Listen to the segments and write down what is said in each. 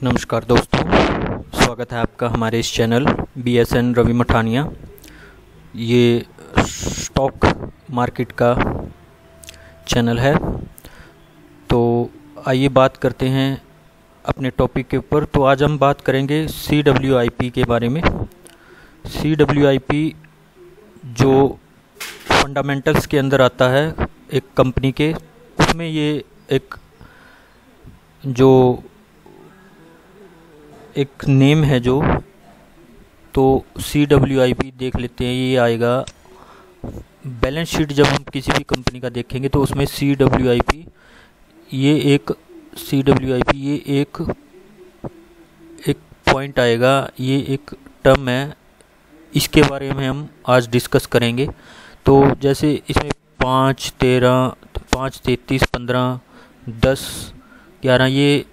नमस्कार दोस्तों, स्वागत है आपका हमारे इस चैनल BSN रवि मठानिया। ये स्टॉक मार्केट का चैनल है। तो आइए बात करते हैं अपने टॉपिक के ऊपर। तो आज हम बात करेंगे CWIP के बारे में। CWIP जो फंडामेंटल्स के अंदर आता है एक कंपनी के, उसमें ये एक नेम है जो, तो CWIP देख लेते हैं। ये आएगा बैलेंस शीट। जब हम किसी भी कंपनी का देखेंगे तो उसमें CWIP ये एक पॉइंट आएगा, ये एक टर्म है। इसके बारे में हम आज डिस्कस करेंगे। तो जैसे इसमें 5, 13, 5, 33, 15, 10, 11 ये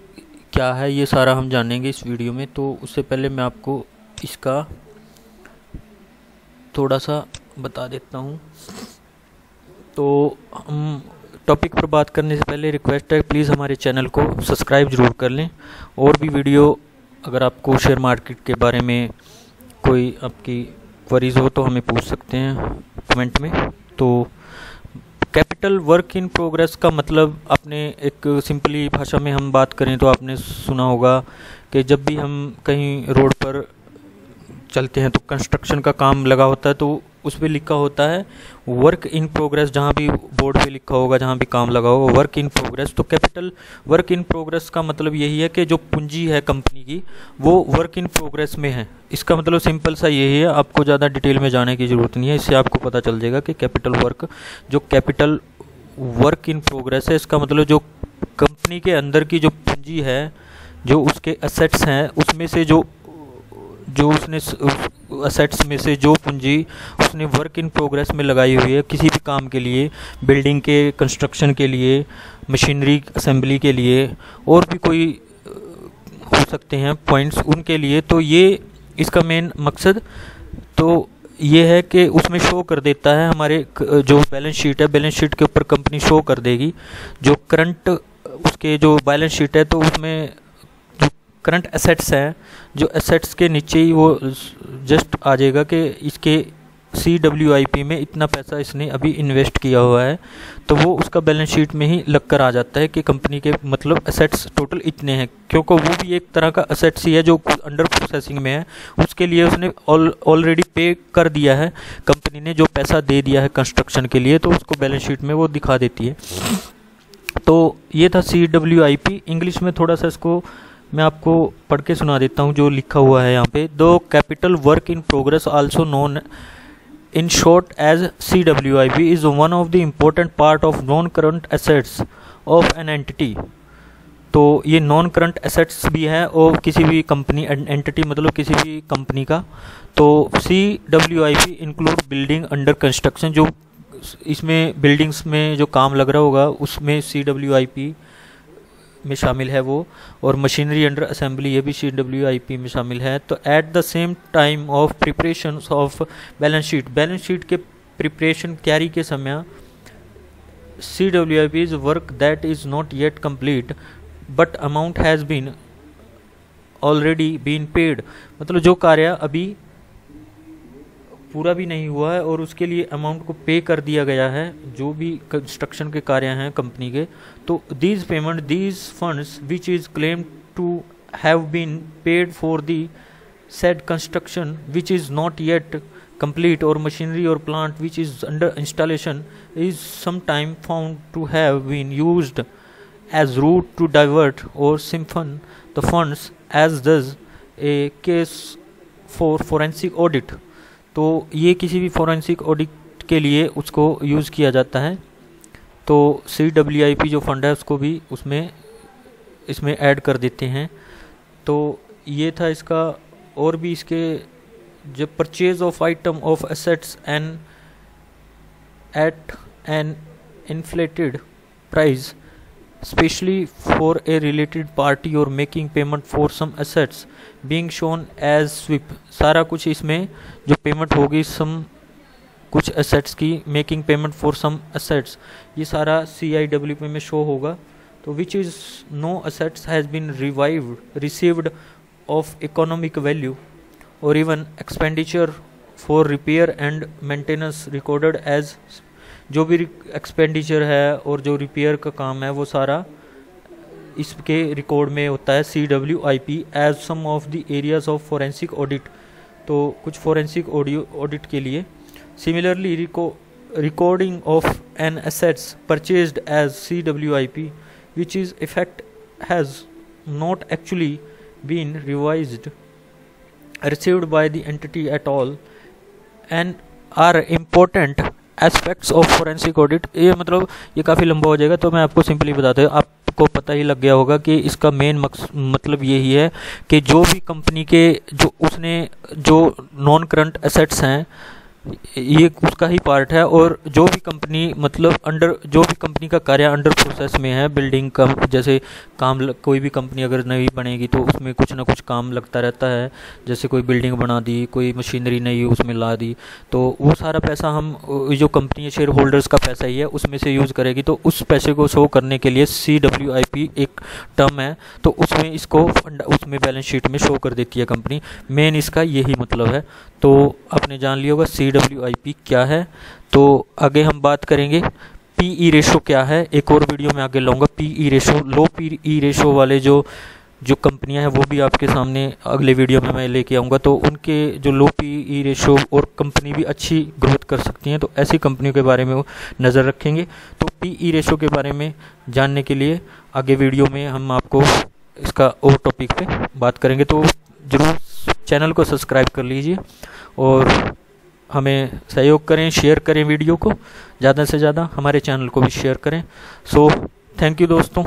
क्या है, ये सारा हम जानेंगे इस वीडियो में। तो उससे पहले मैं आपको इसका थोड़ा सा बता देता हूँ। तो हम टॉपिक पर बात करने से पहले रिक्वेस्ट है, प्लीज़ हमारे चैनल को सब्सक्राइब ज़रूर कर लें। और भी वीडियो अगर आपको शेयर मार्केट के बारे में कोई आपकी क्वेरीज हो तो हमें पूछ सकते हैं कमेंट में। तो कैपिटल वर्क इन प्रोग्रेस का मतलब, आपने एक सिंपली भाषा में हम बात करें तो आपने सुना होगा कि जब भी हम कहीं रोड पर चलते हैं तो कंस्ट्रक्शन का काम लगा होता है, तो उस पर लिखा होता है वर्क इन प्रोग्रेस। जहाँ भी बोर्ड पे लिखा होगा, जहाँ भी काम लगा होगा, वर्क इन प्रोग्रेस। तो कैपिटल वर्क इन प्रोग्रेस का मतलब यही है कि जो पूंजी है कंपनी की वो वर्क इन प्रोग्रेस में है। इसका मतलब सिंपल सा यही है, आपको ज़्यादा डिटेल में जाने की ज़रूरत नहीं है। इससे आपको पता चल जाएगा कि कैपिटल वर्क इन प्रोग्रेस है, इसका मतलब जो कंपनी के अंदर की जो पूंजी है, जो उसके एसेट्स हैं, उसमें से जो उसने असेट्स में से जो पूंजी उसने वर्क इन प्रोग्रेस में लगाई हुई है किसी भी काम के लिए, बिल्डिंग के कंस्ट्रक्शन के लिए, मशीनरी असेंबली के लिए, और भी कोई हो सकते हैं पॉइंट्स उनके लिए। तो ये इसका मेन मकसद तो ये है कि उसमें शो कर देता है हमारे जो बैलेंस शीट है, बैलेंस शीट के ऊपर कंपनी शो कर देगी जो करंट उसके जो बैलेंस शीट है, तो उसमें करंट एसेट्स हैं, जो एसेट्स के नीचे ही वो जस्ट आ जाएगा कि इसके CWIP में इतना पैसा इसने अभी इन्वेस्ट किया हुआ है। तो वो उसका बैलेंस शीट में ही लग कर आ जाता है कि कंपनी के मतलब एसेट्स टोटल इतने हैं, क्योंकि वो भी एक तरह का एसेट्स ही है जो अंडर प्रोसेसिंग में है। उसके लिए उसने ऑलरेडी पे कर दिया है, कंपनी ने जो पैसा दे दिया है कंस्ट्रक्शन के लिए, तो उसको बैलेंस शीट में वो दिखा देती है। तो ये था CWIP। इंग्लिश में थोड़ा सा इसको मैं आपको पढ़ के सुना देता हूँ जो लिखा हुआ है यहाँ पे। दो capital work in progress also known in short as CWIP is one of the important part of non current assets of an entity. तो ये नॉन करंट एसेट्स भी है और किसी भी कंपनी, एंटिटी मतलब किसी भी कंपनी का। तो CWIP include building under construction, जो इसमें बिल्डिंग्स में जो काम लग रहा होगा उसमें CWIP में शामिल है वो, और मशीनरी अंडर असेंबली ये भी CWIP में शामिल है। तो at the same time of preparation of balance sheet के प्रिपरेशन तैयारी के समय CWIP is work that is not yet complete but amount has been already been paid. मतलब जो कार्य अभी पूरा भी नहीं हुआ है और उसके लिए अमाउंट को पे कर दिया गया है, जो भी कंस्ट्रक्शन के कार्य हैं कंपनी के। तो these funds which is claim to have been paid for the said construction which is not yet complete or machinery or plant which is under installation is sometime found to have been used as route to divert or siphon the funds, as does a case for forensic audit। तो ये किसी भी forensic audit के लिए उसको use किया जाता है। तो CWIP जो फंड है उसको भी इसमें ऐड कर देते हैं। तो ये था इसका। और भी इसके जब purchase of item of assets and at an inflated price specially for a related party और making payment for some assets being shown as स्विप। सारा कुछ इसमें जो पेमेंट होगी सम कुछ एसेट्स की, making payment for some assets, ये सारा CIWP में शो होगा। तो which is no assets has been received of economic value और even expenditure for repair and maintenance recorded as, जो भी एक्सपेंडिचर है और जो रिपेयर का काम है वो सारा इसके रिकॉर्ड में होता है CWIP as some of the areas of forensic audit. तो कुछ फोरेंसिक ऑडिट के लिए similarly recording of an assets purchased as CWIP which is effect has not actually been received by the entity at all and are important aspects of forensic audit। ये मतलब ये काफ़ी लंबा हो जाएगा, तो मैं आपको सिंपली बताता हूँ। आपको पता ही लग गया होगा कि इसका मेन मतलब यही है कि जो भी कंपनी के जो नॉन करंट एसेट्स हैं ये उसका ही पार्ट है, और जो भी कंपनी मतलब जो भी कंपनी का कार्य अंडर प्रोसेस में है, बिल्डिंग का जैसे काम कोई भी कंपनी अगर नई बनेगी तो उसमें कुछ ना कुछ काम लगता रहता है, जैसे कोई बिल्डिंग बना दी, कोई मशीनरी नई उसमें ला दी, तो वो सारा पैसा हम जो कंपनी है शेयर होल्डर्स का पैसा ही है उसमें से यूज़ करेगी। तो उस पैसे को शो करने के लिए CWIP एक टर्म है, तो उसमें इसको उसमें बैलेंस शीट में शो कर देती है कंपनी। मेन इसका यही मतलब है। तो आपने जान लिया होगा CWIP क्या है। तो आगे हम बात करेंगे PE रेशो क्या है, एक और वीडियो में आगे लाऊंगा। PE रेशो, लो PE रेशो वाले जो कंपनियां हैं वो भी आपके सामने अगले वीडियो में मैं लेके आऊँगा। तो उनके जो लो PE रेशो और कंपनी भी अच्छी ग्रोथ कर सकती हैं, तो ऐसी कंपनियों के बारे में वो नज़र रखेंगे। तो PE रेशो के बारे में जानने के लिए आगे वीडियो में हम आपको इसका और टॉपिक पे बात करेंगे। तो ज़रूर चैनल को सब्सक्राइब कर लीजिए और हमें सहयोग करें, शेयर करें वीडियो को ज़्यादा से ज़्यादा, हमारे चैनल को भी शेयर करें। सो थैंक यू दोस्तों।